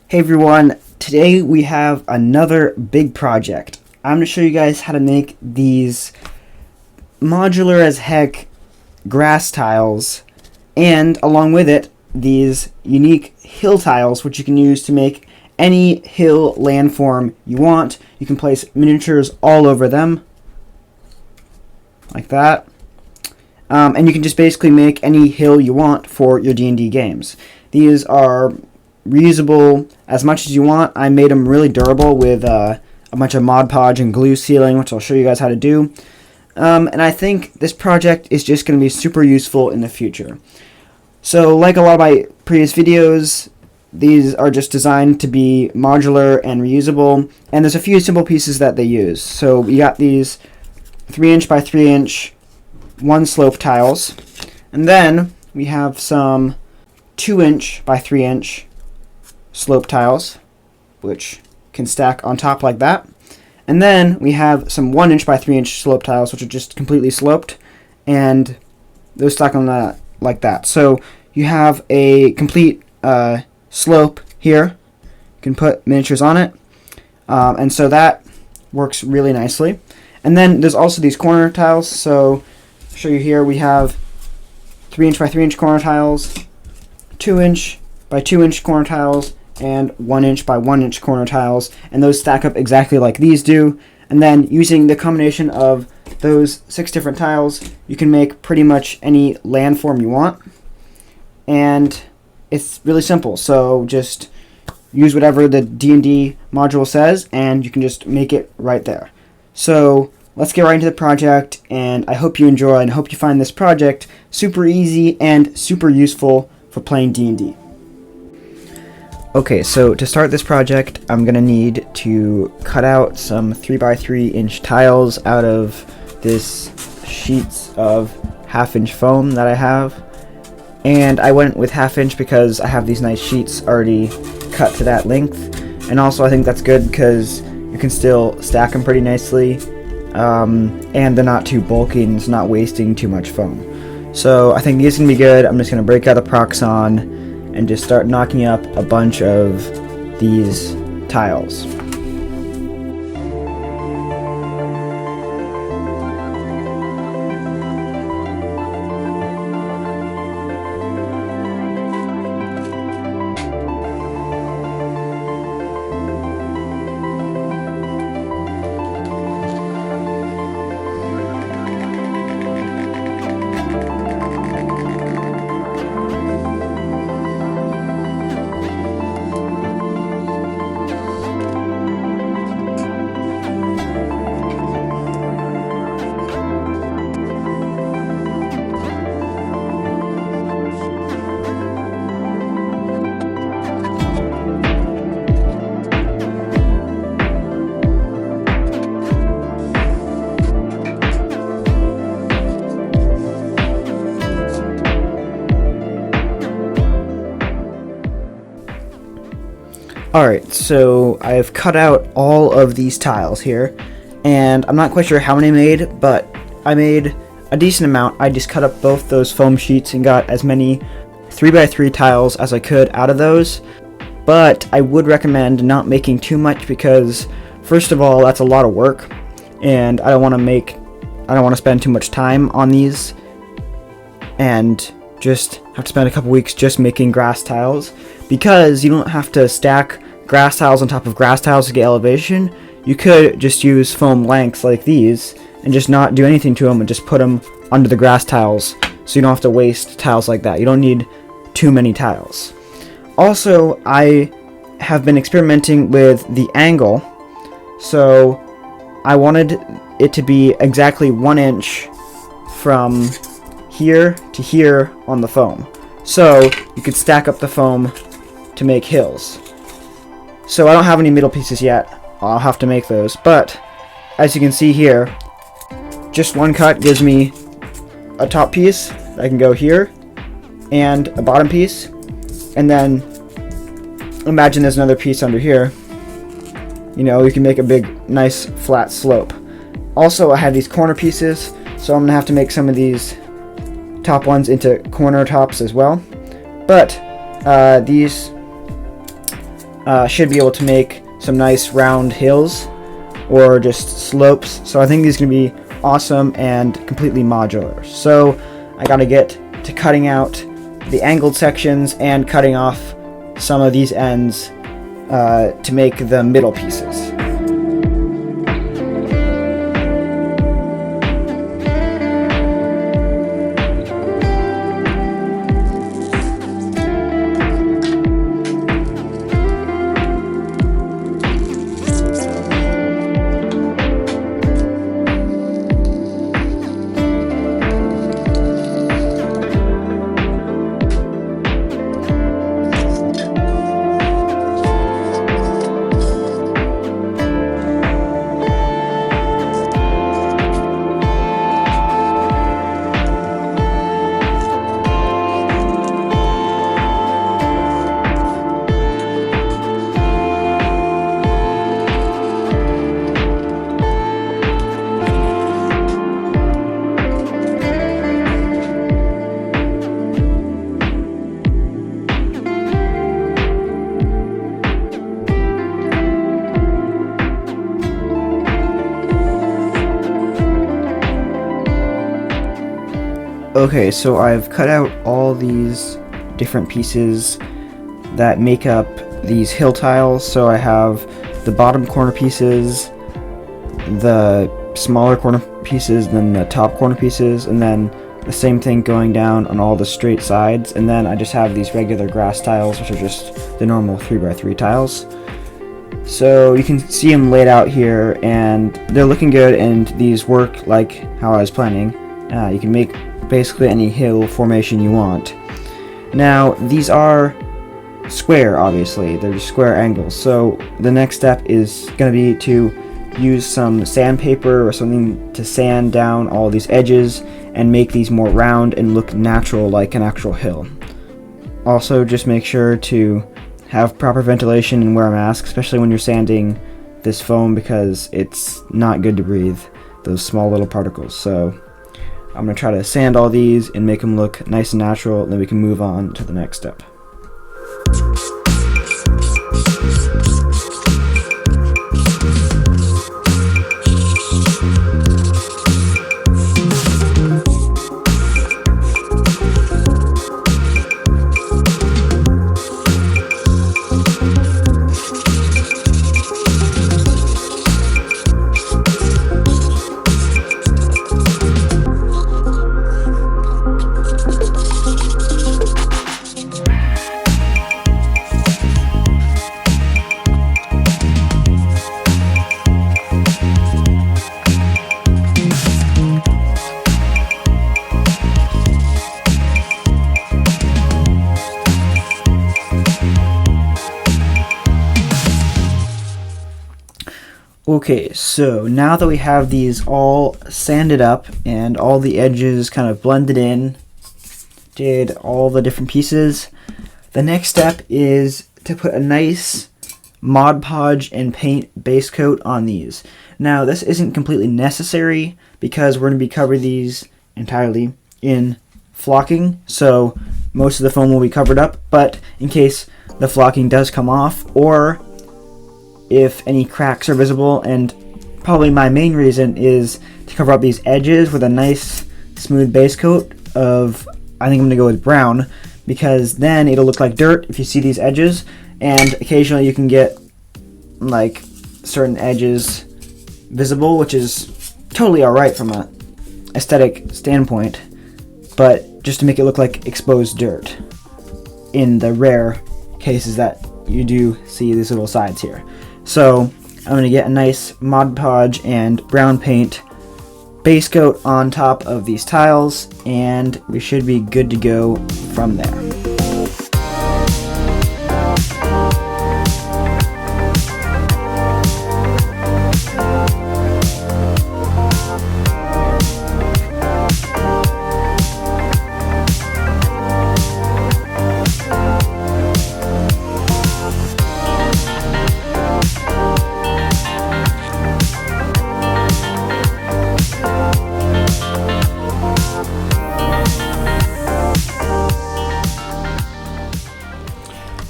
Hey everyone, today we have another big project. I'm going to show you guys how to make these modular as heck grass tiles, and along with it, these unique hill tiles which you can use to make any hill landform you want. You can place miniatures all over them, like that. And you can just basically make any hill you want for your D&D games. These are reusable as much as you want. I made them really durable with a bunch of Mod Podge and glue sealing, which I'll show you guys how to do. And I think this project is just going to be super useful in the future. So like a lot of my previous videos, these are just designed to be modular and reusable, and there's a few simple pieces that they use. So we got these 3" by 3" one slope tiles, and then we have some 2" by 3" slope tiles, which can stack on top like that. And then we have some 1" by 3" slope tiles, which are just completely sloped, and those stack on that like that. So you have a complete slope here. You can put miniatures on it, and so that works really nicely. And then there's also these corner tiles. So I'll show you here. We have 3" by 3" corner tiles, 2" by 2" corner tiles, and 1" by 1" corner tiles, and those stack up exactly like these do. And then using the combination of those 6 different tiles, you can make pretty much any landform you want, and it's really simple. So just use whatever the D&D module says, and you can just make it right there. So let's get right into the project, and I hope you enjoy and hope you find this project super easy and super useful for playing D&D. Okay, so to start this project, I'm going to need to cut out some 3 by 3" tiles out of this sheets of 1/2" foam that I have. And I went with 1/2" because I have these nice sheets already cut to that length. And also I think that's good because you can still stack them pretty nicely. And they're not too bulky and it's not wasting too much foam. So I think these can be good. I'm just going to break out the Proxxon and just start knocking up a bunch of these tiles. Alright, so I've cut out all of these tiles here, and I'm not quite sure how many I made, but I made a decent amount. I just cut up both those foam sheets and got as many 3 by 3 tiles as I could out of those. But I would recommend not making too much because, first of all, that's a lot of work, and I don't want to spend too much time on these and just have to spend a couple weeks just making grass tiles, because you don't have to stack grass tiles on top of grass tiles to get elevation. You could just use foam lengths like these and just not do anything to them and just put them under the grass tiles, so you don't have to waste tiles like that. You don't need too many tiles. Also, I have been experimenting with the angle, so I wanted it to be exactly 1" from here to here on the foam, so you could stack up the foam to make hills. So I don't have any middle pieces yet. I'll have to make those, but as you can see here, just one cut gives me a top piece that I can go here and a bottom piece, and then imagine there's another piece under here. You know, you can make a big nice flat slope. Also, I have these corner pieces, so I'm gonna have to make some of these top ones into corner tops as well. But these should be able to make some nice round hills or just slopes. So I think these are going to be awesome and completely modular. So I got to get to cutting out the angled sections and cutting off some of these ends to make the middle pieces. Okay, so I've cut out all these different pieces that make up these hill tiles. So I have the bottom corner pieces, the smaller corner pieces, then the top corner pieces, and then the same thing going down on all the straight sides. And then I just have these regular grass tiles, which are just the normal 3x3 tiles. So you can see them laid out here, and they're looking good, and these work like how I was planning. You can make basically any hill formation you want. Now, these are square, obviously. They're just square angles. So the next step is going to be to use some sandpaper or something to sand down all these edges and make these more round and look natural like an actual hill. Also, just make sure to have proper ventilation and wear a mask, especially when you're sanding this foam, because it's not good to breathe those small little particles. So I'm going to try to sand all these and make them look nice and natural, and then we can move on to the next step. Okay, so now that we have these all sanded up and all the edges kind of blended in, did all the different pieces, the next step is to put a nice Mod Podge and paint base coat on these. Now, this isn't completely necessary because we're going to be covering these entirely in flocking, so most of the foam will be covered up, but in case the flocking does come off, or if any cracks are visible, and probably my main reason is to cover up these edges with a nice smooth base coat of, I think I'm going to go with brown, because then it'll look like dirt if you see these edges, and occasionally you can get like certain edges visible, which is totally alright from a aesthetic standpoint, but just to make it look like exposed dirt in the rare cases that you do see these little sides here. So I'm going to get a nice Mod Podge and brown paint base coat on top of these tiles, and we should be good to go from there.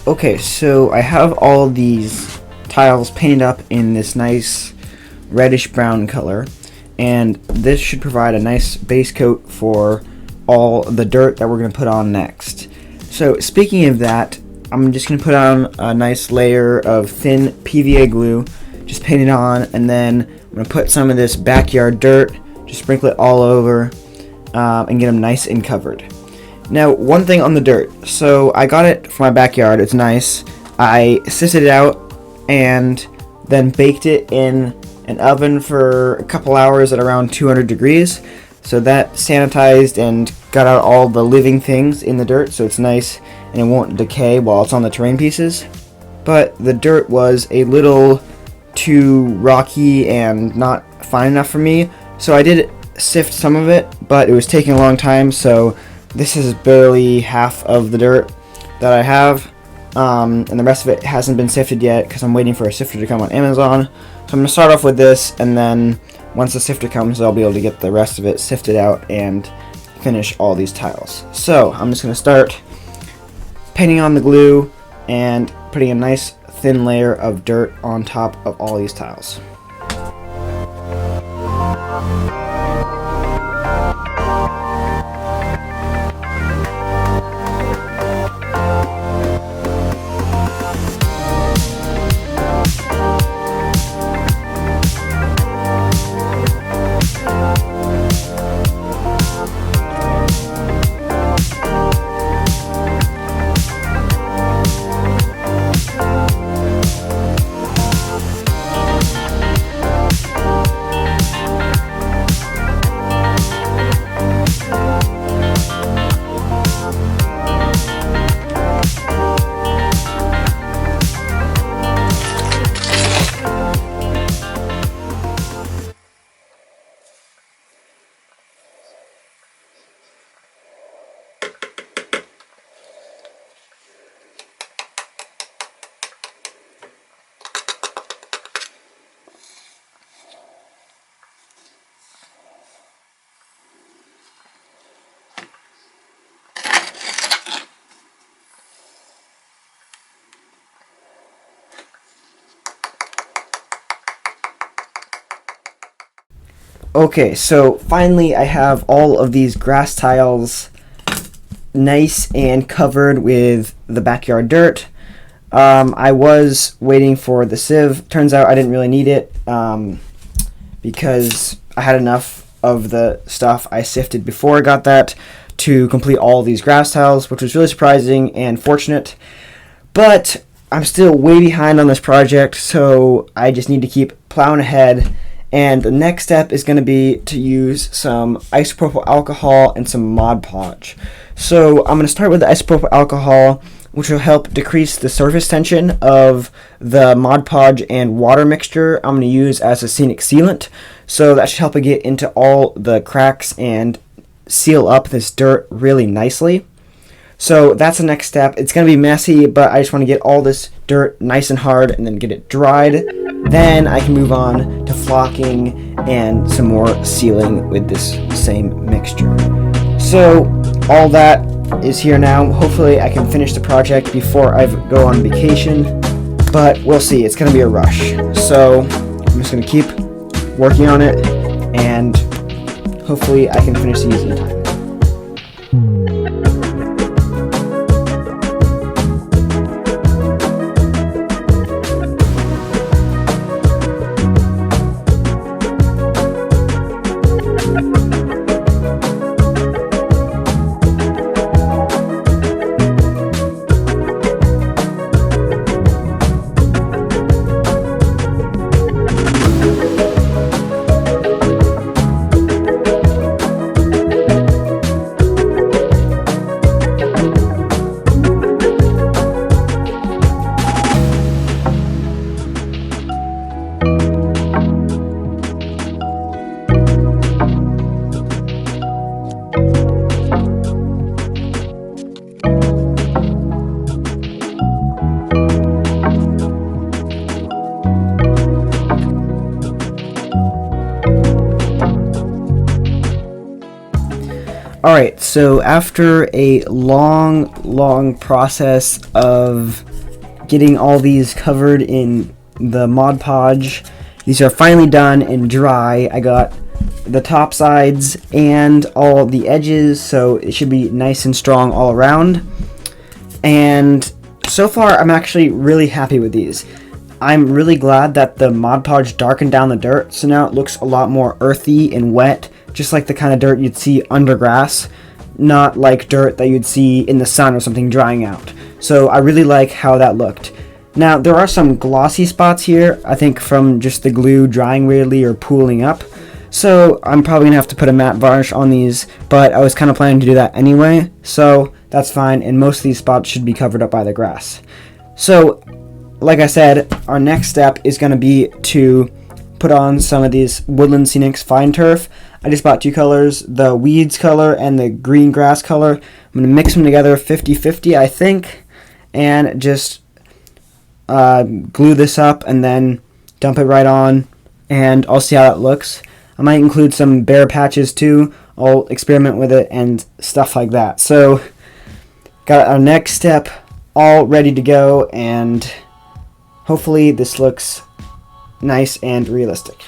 Okay, so I have all these tiles painted up in this nice reddish brown color, and this should provide a nice base coat for all the dirt that we're going to put on next. So speaking of that, I'm just going to put on a nice layer of thin PVA glue, just paint it on, and then I'm going to put some of this backyard dirt, just sprinkle it all over, and get them nice and covered. Now, one thing on the dirt. So I got it from my backyard. It's nice. I sifted it out and then baked it in an oven for a couple hours at around 200 degrees. So that sanitized and got out all the living things in the dirt, so it's nice and it won't decay while it's on the terrain pieces. But the dirt was a little too rocky and not fine enough for me, so I did sift some of it, but it was taking a long time, so this is barely half of the dirt that I have, and the rest of it hasn't been sifted yet because I'm waiting for a sifter to come on Amazon. So I'm going to start off with this, and then once the sifter comes, I'll be able to get the rest of it sifted out and finish all these tiles. So I'm just going to start painting on the glue and putting a nice thin layer of dirt on top of all these tiles. Okay, so finally I have all of these grass tiles nice and covered with the backyard dirt. I was waiting for the sieve. Turns out I didn't really need it because I had enough of the stuff I sifted before I got that to complete all these grass tiles, which was really surprising and fortunate. But I'm still way behind on this project, so I just need to keep plowing ahead. And the next step is going to be to use some isopropyl alcohol and some Mod Podge. So I'm going to start with the isopropyl alcohol, which will help decrease the surface tension of the Mod Podge and water mixture I'm going to use as a scenic sealant. So that should help it get into all the cracks and seal up this dirt really nicely. So that's the next step. It's going to be messy, but I just want to get all this dirt nice and hard and then get it dried. Then I can move on to flocking and some more sealing with this same mixture. So all that is here now. Hopefully I can finish the project before I go on vacation, but we'll see. It's going to be a rush. So I'm just going to keep working on it, and hopefully I can finish these in time. Alright, so after a long process of getting all these covered in the Mod Podge. These are finally done and dry. I got the top sides and all the edges, so it should be nice and strong all around. And so far, I'm actually really happy with these. I'm really glad that the Mod Podge darkened down the dirt, so now it looks a lot more earthy and wet, just like the kind of dirt you'd see under grass, not like dirt that you'd see in the sun or something drying out. So I really like how that looked. Now, there are some glossy spots here, I think from just the glue drying weirdly or pooling up. So I'm probably going to have to put a matte varnish on these, but I was kind of planning to do that anyway, so that's fine, and most of these spots should be covered up by the grass. So, like I said, our next step is going to be to put on some of these Woodland Scenics Fine Turf. I just bought two colors, the weeds color and the green grass color. I'm going to mix them together 50-50, I think, and just glue this up and then dump it right on, and I'll see how that looks. I might include some bare patches too. I'll experiment with it and stuff like that. So, got our next step all ready to go, and hopefully this looks nice and realistic.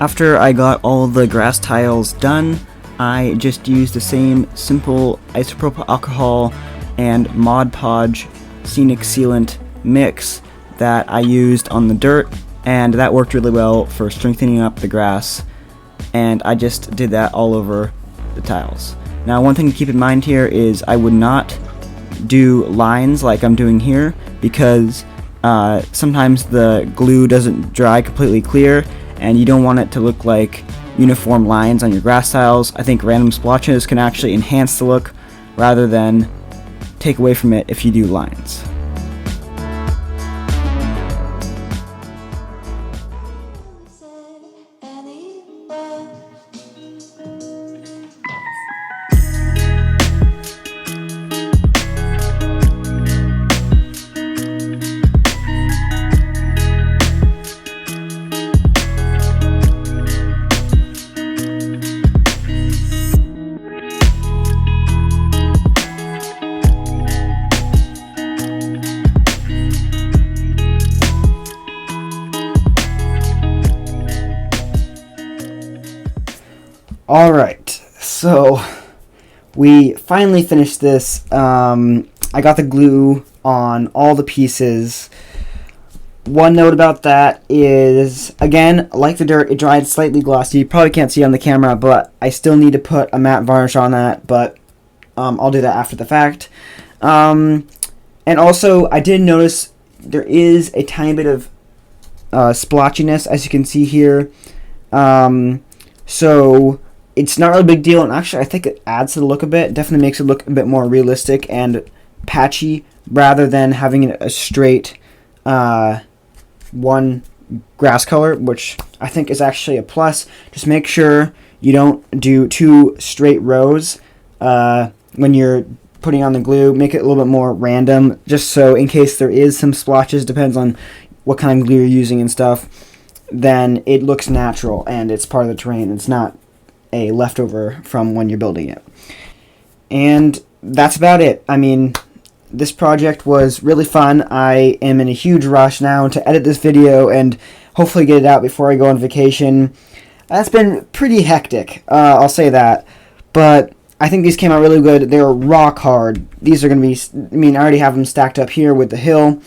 After I got all the grass tiles done, I just used the same simple isopropyl alcohol and Mod Podge Scenic Sealant mix that I used on the dirt, and that worked really well for strengthening up the grass, and I just did that all over the tiles. Now, one thing to keep in mind here is I would not do lines like I'm doing here, because sometimes the glue doesn't dry completely clear, and you don't want it to look like uniform lines on your grass tiles. I think random splotches can actually enhance the look rather than take away from it if you do lines. Alright, so we finally finished this. I got the glue on all the pieces. One note about that is, again, like the dirt, it dried slightly glossy. You probably can't see on the camera, but I still need to put a matte varnish on that, but I'll do that after the fact. And also, I did notice there is a tiny bit of splotchiness, as you can see here. So it's not really a big deal, and actually I think it adds to the look a bit. It definitely makes it look a bit more realistic and patchy rather than having it a straight one grass color, which I think is actually a plus. Just make sure you don't do two straight rows when you're putting on the glue. Make it a little bit more random, just so in case there is some splotches, depends on what kind of glue you're using and stuff, then it looks natural and it's part of the terrain. It's not a leftover from when you're building it. And that's about it. I mean, this project was really fun. I am in a huge rush now to edit this video and hopefully get it out before I go on vacation. That's been pretty hectic, I'll say that. But I think these came out really good. They're rock hard. These are going to be, I mean, I already have them stacked up here with the hill.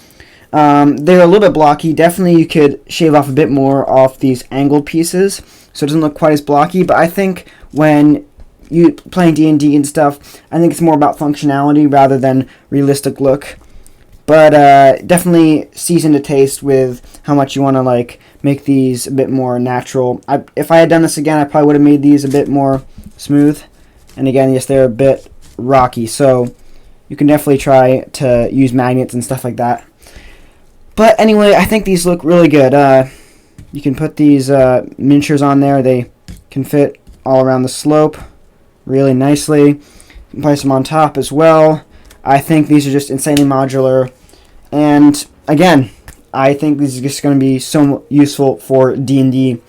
They're a little bit blocky. Definitely you could shave off a bit more off these angled pieces, so it doesn't look quite as blocky. But I think when you playing D&D and stuff, I think it's more about functionality rather than realistic look. But definitely season to taste with how much you want to like make these a bit more natural. If I had done this again, I probably would have made these a bit more smooth. And again, yes, they're a bit rocky, so you can definitely try to use magnets and stuff like that. But anyway, I think these look really good. You can put these miniatures on there. They can fit all around the slope really nicely. You can place them on top as well. I think these are just insanely modular. And again, I think this is just going to be so useful for D&D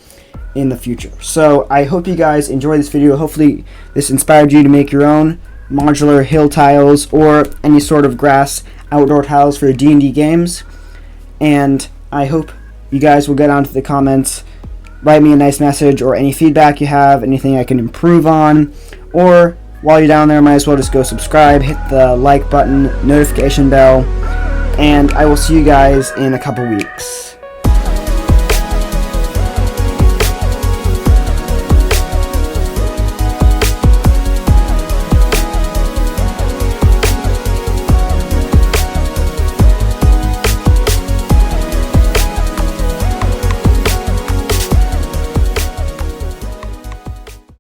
in the future. So I hope you guys enjoyed this video. Hopefully this inspired you to make your own modular hill tiles or any sort of grass outdoor tiles for your D&D games. And I hope you guys will get onto the comments, write me a nice message or any feedback you have, anything I can improve on, or while you're down there, might as well just go subscribe, hit the like button, notification bell, and I will see you guys in a couple weeks.